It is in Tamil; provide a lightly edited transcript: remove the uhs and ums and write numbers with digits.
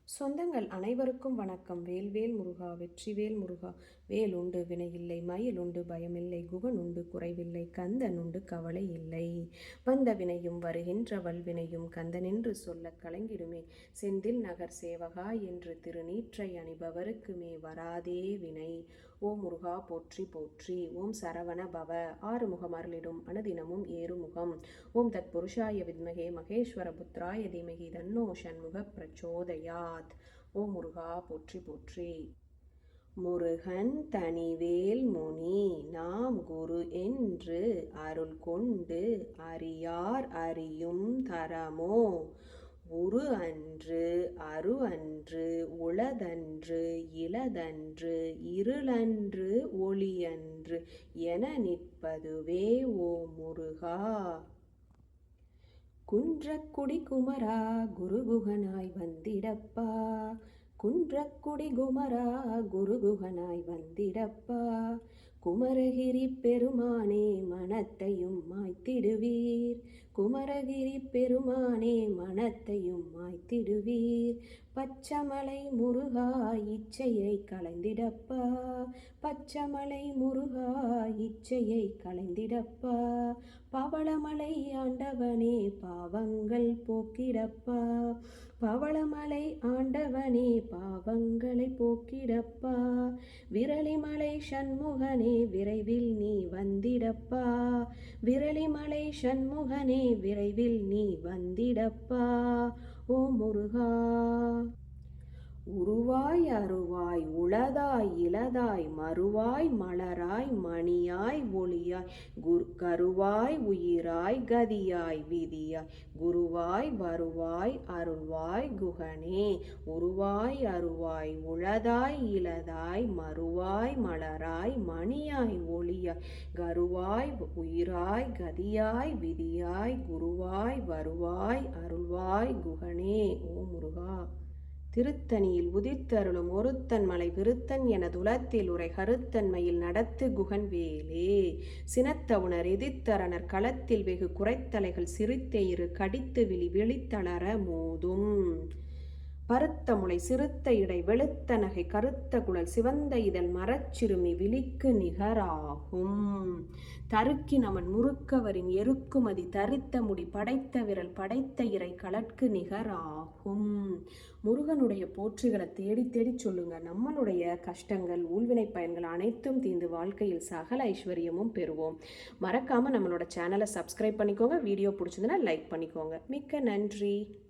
சொந்தங்கள் அனைவருக்கும் வணக்கம். வேல்வேல் முருகா, வெற்றிவேல் முருகா. வேல் உண்டு வினையில்லை, மயில் உண்டு பயமில்லை, குகன் உண்டு குறைவில்லை, கந்தன் உண்டு கவலை இல்லை. வந்த வினையும் வருகின்ற வல்வினையும் கந்தனென்று சொல்ல கலங்கிடுமே. செந்தில் நகர் சேவகா என்று திருநீற்றை அணிபவருக்குமே வராதே வினை. ஓம் முருகா போற்றி போற்றி. ஓம் சரவண பவ. ஆறுமுகம் அருளிடும் அனுதினமும் ஏறுமுகம். ஓம் தத் புருஷாய வித்மகே மகேஸ்வர புத்ராய தீமகி தன்னோ ஷண்முக பிரச்சோதயாத். ஓம் முருகா போற்றி போற்றி. முருகன் தனிவேல் முனி நாம் குரு என்று அருள் கொண்டு அறியார் அறியும் தரமோ. உரு அன்று அரு அன்று உளதன்று இளதன்று இருளன்று ஒளியன்று என நிற்பதுவே ஓ முருகா. குன்றக்குடி குமரா குருகுகனாய் வந்திடப்பா. குன்றக்குடி குமரா குருகுகனாய் வந்திடப்பா. குமரகிரி பெருமானே மனத்தையும் மாய்த்திடுவீர். குமரகிரி பெருமானே மனத்தையும் மாய்த்திடுவீர். பச்சமலை முருகா இச்சையை களைந்திடப்பா. பச்சமலை முருகா இச்சையை களைந்திடப்பா. பவளமலை ஆண்டவனே பாவங்கள் போக்கிடப்பா. பவளமலை ஆண்டவனே பாவங்களை போக்கிடப்பா. விரலிமலை சண்முகனே விரைவில் நீ வந்திடப்பா. விரலிமலை சண்முகனே விரைவில் நீ வந்திடப்பா. ஓ முருகா. உருவாய் அருவாய் உளதாய் இளதாய் மறுவாய் மலராய் மணியாய் ஒளியாய் கருவாய் உயிராய் கதியாய் விதியாய் குருவாய் வருவாய் அருள்வாய் குகனே. உருவாய் அருவாய் உளதாய் இளதாய் மறுவாய் மலராய் மணியாய் ஒளியாய் கருவாய் உயிராய் கதியாய் விதியாய் குருவாய் வருவாய் அருள்வாய் குகனே. ஓ முருகா. திருத்தணியில் உதித்தருளும் ஒருத்தன் மலை விருத்தன் எனதுலத்தில் உரை கருத்தன்மையில் நடத்து குகன் வேலே. சினத்தவுணர் எதிர்த்தரனர் களத்தில் வெகு குறைத்தலைகள் சிறுத்தெயிறு கடித்து விழி வெளித்தளர மோதும். பருத்த முளை சிறுத்த இடை வெளுத்த நகை கருத்த குழல் சிவந்த இதழ் மரச்சிறுமி விழிக்கு நிகராகும். தருக்கின் அவன் முறுக்கவரின் எருக்குமதி தரித்த முடி படைத்த விரல் படைத்த இறை களற்கு நிகராகும். முருகனுடைய போற்றிகளை தேடி தேடி சொல்லுங்க. நம்மளுடைய கஷ்டங்கள் ஊழ்வினை பயன்கள் அனைத்தும் தீர்ந்து வாழ்க்கையில் சகல ஐஸ்வர்யமும் பெறுவோம். மறக்காம நம்மளோட சேனலை சப்ஸ்கிரைப் பண்ணிக்கோங்க. வீடியோ பிடிச்சதுன்னா லைக் பண்ணிக்கோங்க. மிக்க நன்றி.